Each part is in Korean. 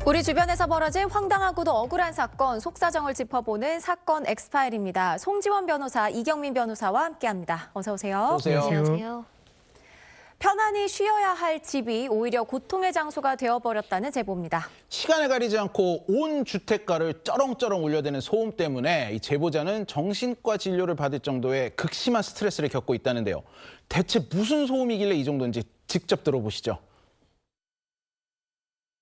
우리 주변에서 벌어진 황당하고도 억울한 사건, 속사정을 짚어보는 사건 엑스파일입니다. 송지원 변호사, 이경민 변호사와 함께합니다. 어서 오세요. 안녕하세요. 편안히 쉬어야 할 집이 오히려 고통의 장소가 되어버렸다는 제보입니다. 시간을 가리지 않고 온 주택가를 쩌렁쩌렁 울려대는 소음 때문에 이 제보자는 정신과 진료를 받을 정도의 극심한 스트레스를 겪고 있다는데요. 대체 무슨 소음이길래 이 정도인지 직접 들어보시죠.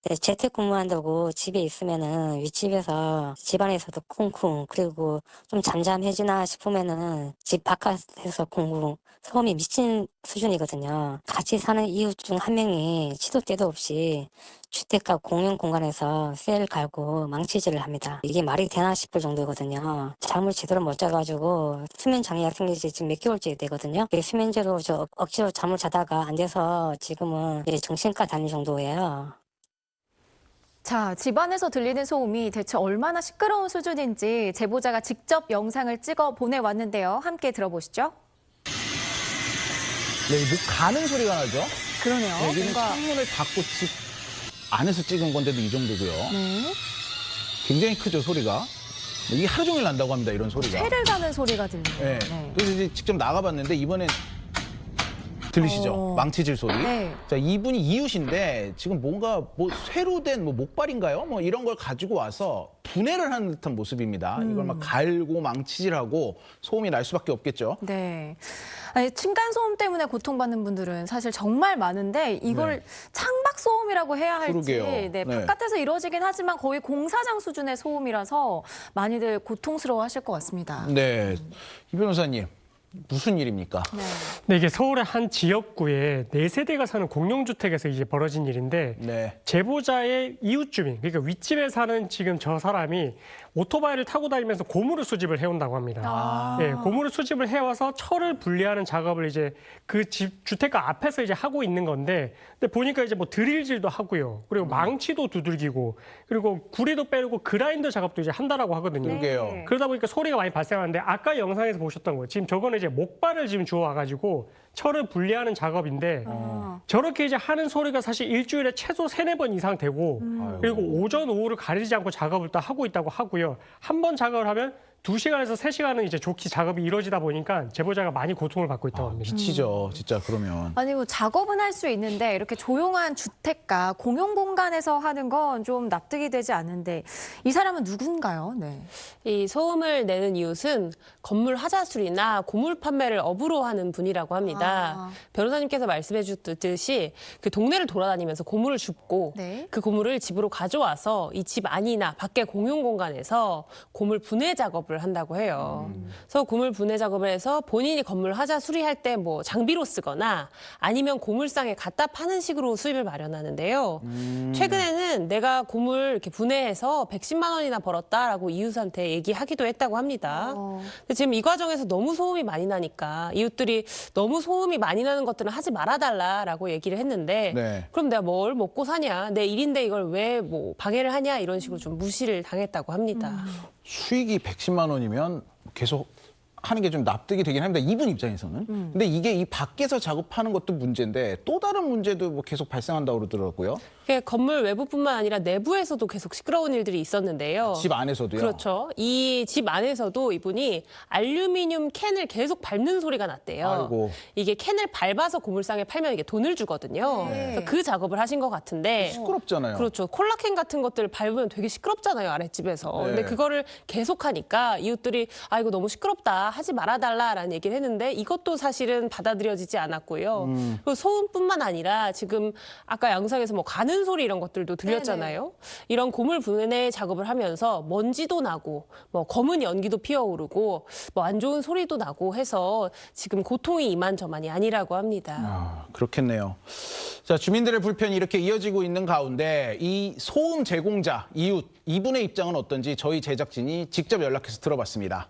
네, 재택근무한다고 집에 있으면은 윗집에서 집안에서도 쿵쿵, 그리고 좀 잠잠해지나 싶으면은 집 바깥에서 쿵쿵 소음이 미친 수준이거든요. 같이 사는 이웃 중 한 명이 시도 때도 없이 주택가 공용 공간에서 쇠를 갈고 망치질을 합니다. 이게 말이 되나 싶을 정도거든요. 잠을 제대로 못 자가지고 수면 장애가 생긴 지 지금 몇 개월째 되거든요. 수면제로 억지로 잠을 자다가 안 돼서 지금은 이제 정신과 다닐 정도예요. 자, 집안에서 들리는 소음이 대체 얼마나 시끄러운 수준인지 제보자가 직접 영상을 찍어 보내왔는데요. 함께 들어보시죠. 네, 목 가는 소리가 나죠? 그러네요. 네, 여기는 창문을 닫고 집 안에서 찍은 건데도 이 정도고요. 네. 굉장히 크죠, 소리가. 이게 하루 종일 난다고 합니다, 이런 소리가. 쇠를 가는 소리가 들리네요. 네. 네. 그래서 이제 직접 나가봤는데 이번엔 들리시죠? 망치질 소리. 네. 자, 이분이 이웃인데 지금 뭔가 쇠로 된 목발인가요? 이런 걸 가지고 와서 분해를 하는 듯한 모습입니다. 이걸 막 갈고 망치질하고 소음이 날 수밖에 없겠죠. 네. 아니, 층간소음 때문에 고통받는 분들은 사실 정말 많은데 이걸 창밖소음이라고 해야 할지 그러게요. 네, 네. 바깥에서 이루어지긴 하지만 거의 공사장 수준의 소음이라서 많이들 고통스러워하실 것 같습니다. 네, 이 변호사님 무슨 일입니까? 네, 이게 서울의 한 지역구에 4세대가 사는 공용주택에서 이제 벌어진 일인데 네. 제보자의 이웃 주민, 그러니까 윗집에 사는 지금 저 사람이 오토바이를 타고 다니면서 고무를 수집을 해온다고 합니다. 네, 고무를 수집을 해와서 철을 분리하는 작업을 이제 그 집 주택가 앞에서 이제 하고 있는 건데, 근데 보니까 이제 드릴질도 하고요, 그리고 망치도 두들기고, 그리고 구리도 빼고 그라인더 작업도 이제 한다라고 하거든요. 그러게요. 그러다 보니까 소리가 많이 발생하는데 아까 영상에서 보셨던 거예요. 지금 저거는 이제 목발을 지금 주워와가지고 철을 분리하는 작업인데 저렇게 이제 하는 소리가 사실 일주일에 최소 3-4번 이상 되고 그리고 오전, 오후를 가리지 않고 작업을 또 하고 있다고 하고요. 한 번 작업을 하면 2시간에서 3시간은 이제 좋게 작업이 이루어지다 보니까 제보자가 많이 고통을 받고 있다고 합니다. 미치죠, 진짜 그러면. 아니, 작업은 할 수 있는데 이렇게 조용한 주택가, 공용 공간에서 하는 건 좀 납득이 되지 않는데 이 사람은 누군가요? 네. 이 소음을 내는 이웃은 건물 하자술이나 고물 판매를 업으로 하는 분이라고 합니다. 변호사님께서 말씀해 주셨듯이 그 동네를 돌아다니면서 고물을 줍고 네. 그 고물을 집으로 가져와서 이 집 안이나 밖에 공용 공간에서 고물 분해 작업을 한다고 해요. 그래서 고물 분해 작업을 해서 본인이 건물 하자 수리할 때 장비로 쓰거나 아니면 고물상에 갖다 파는 식으로 수입을 마련하는데요. 최근에는 내가 고물 이렇게 분해해서 110만 원이나 벌었다라고 이웃한테 얘기하기도 했다고 합니다. 근데 지금 이 과정에서 너무 소음이 많이 나니까 이웃들이 너무 소음이 많이 나는 것들은 하지 말아달라라고 얘기를 했는데 네. 그럼 내가 뭘 먹고 사냐? 내 일인데 이걸 왜 방해를 하냐? 이런 식으로 좀 무시를 당했다고 합니다. 수익이 110만 원이면 계속 하는 게 좀 납득이 되긴 합니다. 이분 입장에서는. 근데 이게 이 밖에서 작업하는 것도 문제인데 또 다른 문제도 계속 발생한다고 그러더라고요. 건물 외부뿐만 아니라 내부에서도 계속 시끄러운 일들이 있었는데요. 집 안에서도요? 그렇죠. 이 집 안에서도 이분이 알루미늄 캔을 계속 밟는 소리가 났대요. 아이고. 이게 캔을 밟아서 고물상에 팔면 이게 돈을 주거든요. 그래서 그 작업을 하신 것 같은데. 시끄럽잖아요. 그렇죠. 콜라캔 같은 것들을 밟으면 되게 시끄럽잖아요, 아랫집에서. 네. 근데 그거를 계속하니까 이웃들이 이거 너무 시끄럽다, 하지 말아달라라는 얘기를 했는데 이것도 사실은 받아들여지지 않았고요. 그리고 소음뿐만 아니라 지금 아까 영상에서 가는 소리 이런 것들도 들렸잖아요. 이런 고물 분해 작업을 하면서 먼지도 나고 검은 연기도 피어오르고 안 좋은 소리도 나고 해서 지금 고통이 이만저만이 아니라고 합니다. 그렇겠네요. 자, 주민들의 불편이 이렇게 이어지고 있는 가운데 이 소음 제공자, 이웃, 이분의 입장은 어떤지 저희 제작진이 직접 연락해서 들어봤습니다.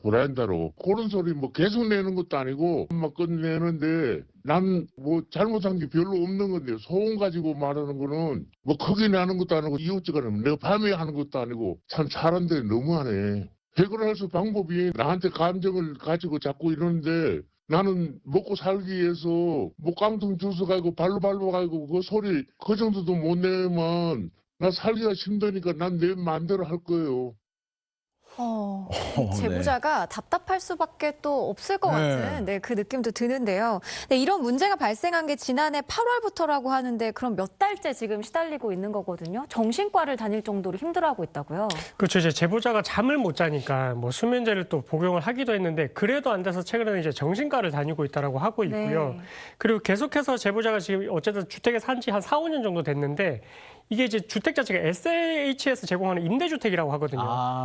브랜다로 그런 소리 계속 내는 것도 아니고 막 끝내는데 난 잘못한 게 별로 없는 건데 소음 가지고 말하는 거는 크게 나는 것도 아니고 이웃집가는 내가 밤에 하는 것도 아니고 참 사람들이 너무하네. 해결할 수 방법이 나한테 감정을 가지고 자꾸 이러는데 나는 먹고 살기 위해서 뭐 깡통 주워가지고 발로 밟아가지고 그 소리 그 정도도 못 내면 나 살기가 힘드니까 난 내 마음대로 할 거예요. 이 제보자가 답답할 수밖에 또 없을 것 같은 그 느낌도 드는데요. 네, 이런 문제가 발생한 게 지난해 8월부터라고 하는데 그럼 몇 달째 지금 시달리고 있는 거거든요. 정신과를 다닐 정도로 힘들어하고 있다고요. 그렇죠. 이제 제보자가 잠을 못 자니까 뭐 수면제를 또 복용을 하기도 했는데 그래도 안 돼서 최근에는 이제 정신과를 다니고 있다라고 하고 있고요. 네. 그리고 계속해서 제보자가 지금 어쨌든 주택에 산 지 한 4, 5년 정도 됐는데 이게 이제 주택 자체가 SH에서 제공하는 임대주택이라고 하거든요.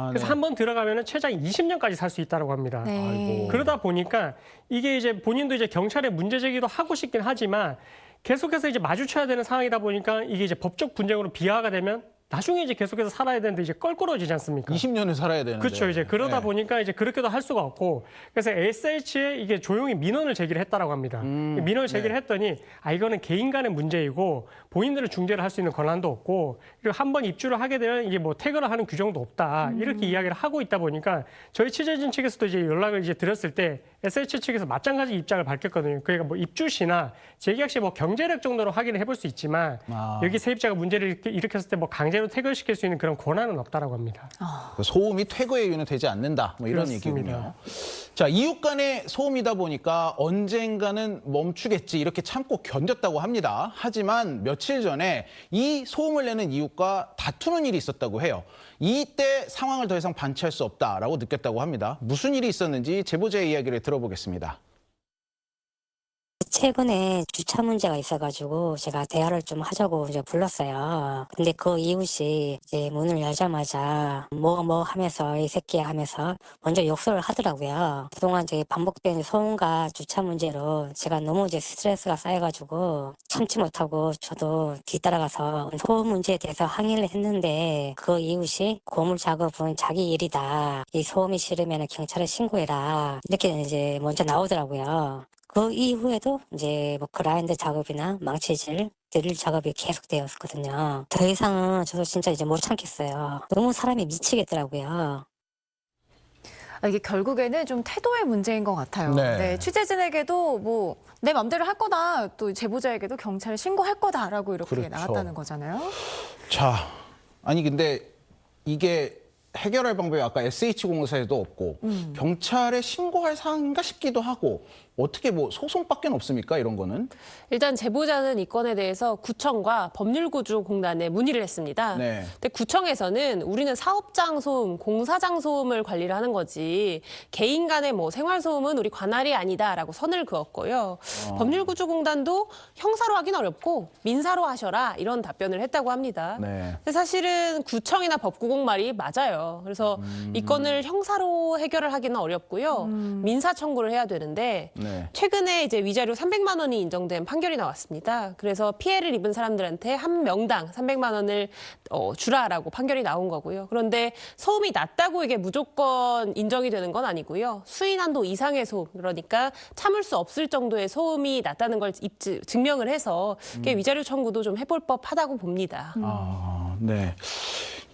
그래서 네. 한번 들어가면은 최장 20년까지 살 수 있다고 합니다. 네. 아이고. 그러다 보니까 이게 이제 본인도 이제 경찰에 문제 제기도 하고 싶긴 하지만 계속해서 이제 마주쳐야 되는 상황이다 보니까 이게 이제 법적 분쟁으로 비화가 되면 나중에 이제 계속해서 살아야 되는데 이제 껄끄러워지지 않습니까? 20년을 살아야 되는데. 그렇죠. 이제 그러다 네. 보니까 이제 그렇게도 할 수가 없고 그래서 SH에 이게 조용히 민원을 제기를 했다라고 합니다. 민원을 제기를 했더니 이거는 개인 간의 문제이고 본인들은 중재를 할 수 있는 권한도 없고 그리고 한 번 입주를 하게 되면 이게 뭐 퇴거를 하는 규정도 없다 이렇게 이야기를 하고 있다 보니까 저희 취재진 측에서도 이제 연락을 이제 드렸을 때 SH 측에서 마찬가지 입장을 밝혔거든요. 그러니까 뭐 입주 시나 재계약 시 뭐 경제력 정도로 확인을 해볼 수 있지만 여기 세입자가 문제를 일으켰을 때 뭐 강제로 퇴거시킬 수 있는 그런 권한은 없다라고 합니다. 소음이 퇴거의 이유는 되지 않는다. 뭐 이런 그렇습니다. 얘기군요. 자, 이웃 간의 소음이다 보니까 언젠가는 멈추겠지 이렇게 참고 견뎠다고 합니다. 하지만 며칠 전에 이 소음을 내는 이웃과 다투는 일이 있었다고 해요. 이때 상황을 더 이상 방치할 수 없다라고 느꼈다고 합니다. 무슨 일이 있었는지 제보자의 이야기를 들어보겠습니다. 최근에 주차 문제가 있어가지고 제가 대화를 좀 하자고 이제 불렀어요. 근데 그 이웃이 이제 문을 열자마자 뭐 하면서 이 새끼야 하면서 먼저 욕설을 하더라고요. 그동안 이제 반복된 소음과 주차 문제로 제가 너무 이제 스트레스가 쌓여가지고 참지 못하고 저도 뒤따라가서 소음 문제에 대해서 항의를 했는데 그 이웃이 고물 작업은 자기 일이다. 이 소음이 싫으면 경찰에 신고해라. 이렇게 이제 먼저 나오더라고요. 그 이후에도 이제 뭐 그라인더 작업이나 망치질, 드릴 작업이 계속되었거든요. 더 이상은 저도 진짜 이제 못 참겠어요. 너무 사람이 미치겠더라고요. 이게 결국에는 좀 태도의 문제인 것 같아요. 네. 네, 취재진에게도 뭐 내 맘대로 할 거다. 또 제보자에게도 경찰에 신고할 거다라고 이렇게 그렇죠. 나왔다는 거잖아요. 자, 아니 근데 이게 해결할 방법이 아까 SH공사에도 없고 경찰에 신고할 사항인가 싶기도 하고 어떻게 뭐 소송밖에 없습니까? 이런 거는? 일단 제보자는 이 건에 대해서 구청과 법률구조공단에 문의를 했습니다. 네. 근데 구청에서는 우리는 사업장 소음, 공사장 소음을 관리를 하는 거지 개인 간의 뭐 생활 소음은 우리 관할이 아니다라고 선을 그었고요. 법률구조공단도 형사로 하긴 어렵고 민사로 하셔라 이런 답변을 했다고 합니다. 네. 근데 사실은 구청이나 법구공 말이 맞아요. 그래서 이 건을 형사로 해결을 하기는 어렵고요. 민사 청구를 해야 되는데 네. 최근에 이제 위자료 300만 원이 인정된 판결이 나왔습니다. 그래서 피해를 입은 사람들한테 한 명당 300만 원을 주라라고 판결이 나온 거고요. 그런데 소음이 낮다고 이게 무조건 인정이 되는 건 아니고요. 수인한도 이상의 소음, 그러니까 참을 수 없을 정도의 소음이 낮다는 걸 증명을 해서 이게 위자료 청구도 좀 해볼 법하다고 봅니다. 네.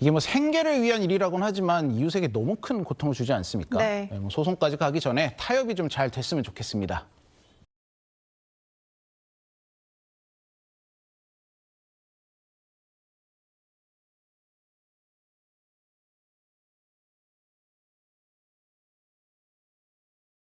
이게 뭐 생계를 위한 일이라고는 하지만 이웃에게 너무 큰 고통을 주지 않습니까? 네. 뭐 소송까지 가기 전에 타협이 좀 잘 됐으면 좋겠습니다.